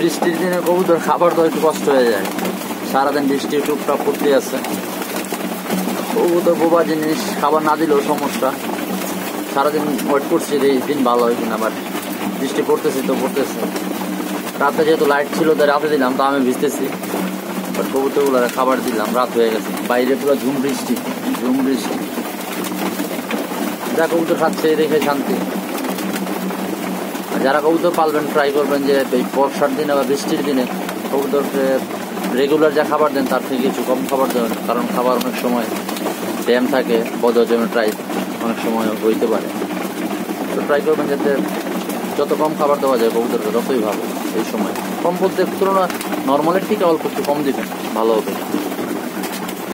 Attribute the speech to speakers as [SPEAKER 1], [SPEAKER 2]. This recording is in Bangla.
[SPEAKER 1] বৃষ্টির দিনে কবুতর খাবার তো একটু কষ্ট হয়ে যায়, সারাদিন বৃষ্টি টুকটাক করতে আছে। কবুতর বোবা জিনিস, খাবার না দিলেও সমস্যা। সারাদিন ওয়েট করছি এই দিন ভালো হয় কিনা, আবার বৃষ্টি পড়তেছে তো পড়তেছে। রাতে যেহেতু লাইট ছিল তাই রাতে দিলাম, তো আমি ভিজতেছি। বাট কবুতরগুলো খাবার দিলাম, রাত হয়ে গেছে, বাইরে পুরো ঝুম বৃষ্টি। যা কবুতর খাচ্ছে দেখে শান্তি। আর যারা কবুতর পালবেন ট্রাই করবেন যে এই বর্ষার দিনে বা বৃষ্টির দিনে কবুতরকে রেগুলার যা খাবার দেন তার থেকে কিছু কম খাবার দেবেন, কারণ খাবার অনেক সময় ড্যাম থাকে, বদহজমের ট্রাই অনেক সময় হইতে পারে। তো ট্রাই করবেন যাতে যত কম খাবার দেওয়া যায় কবুতরকে ততই ভালো। এই সময় কম বলতে তুলনা নর্মালের থেকে অল্প একটু কম দিবেন, ভালো হবে।